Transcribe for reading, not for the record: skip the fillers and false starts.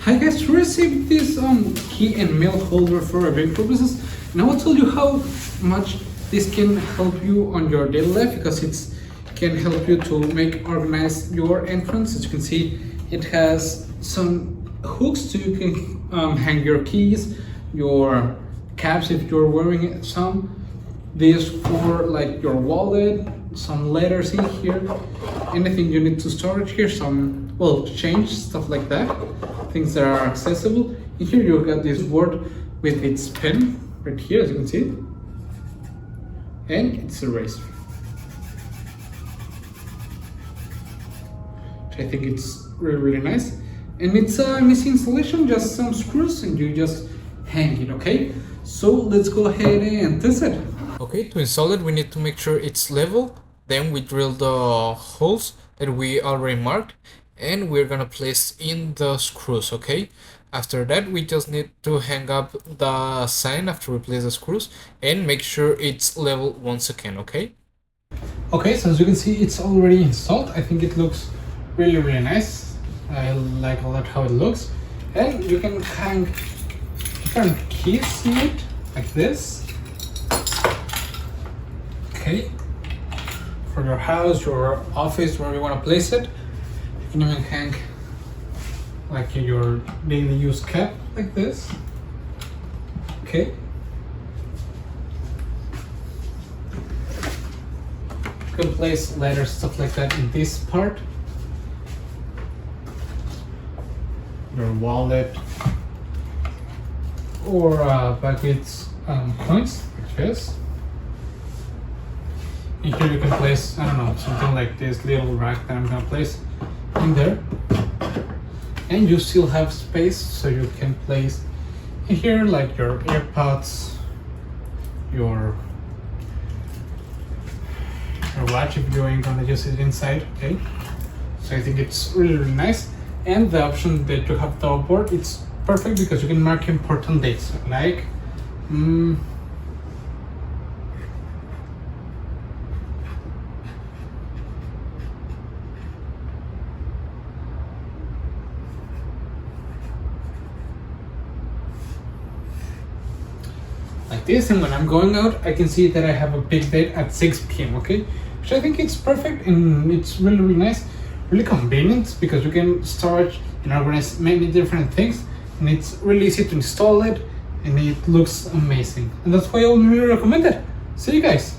I guys received this key and mail holder for event purposes, and I will tell you how much this can help you on your daily life, because it can help you to organize your entrance. As you can see, it has some hooks so you can hang your keys, your caps if you're wearing some. This for like your wallet, some letters in here, anything you need to storage here, some change, stuff like that, things that are accessible. In here you got this board with its pen right here, as you can see, and its eraser. I think it's really nice, and it's an easy installation, just some screws and you just hang it. Okay, so let's go ahead and test it. Okay, to install it we need to make sure it's level, then we drill the holes that we already marked and we're gonna place in the screws. Okay, after that we just need to hang up the sign after we place the screws and make sure it's level once again. Okay, so as you can see, it's already installed. I think it looks really nice. I like a lot how it looks, and you can hang different keys in it like this. Okay, for your house, your office, wherever you want to place it. You can even hang like your daily use cap like this. Okay, you can place letters, stuff like that in this part. Your wallet or back with coins like this. And here you can place, I don't know, something like this little rack that I'm gonna place in there, and you still have space so you can place in here like your AirPods, your watch if you ain't gonna use it inside. Okay, so I think it's really nice. And the option that you have Chalkboard, it's perfect because you can mark important dates, like like this. And when I'm going out, I can see that I have a big date at 6 p.m. Okay, which I think it's perfect and it's really nice. Really convenient because you can storage and organize many different things, and it's really easy to install it and it looks amazing, and that's why I would really recommend it. See you guys.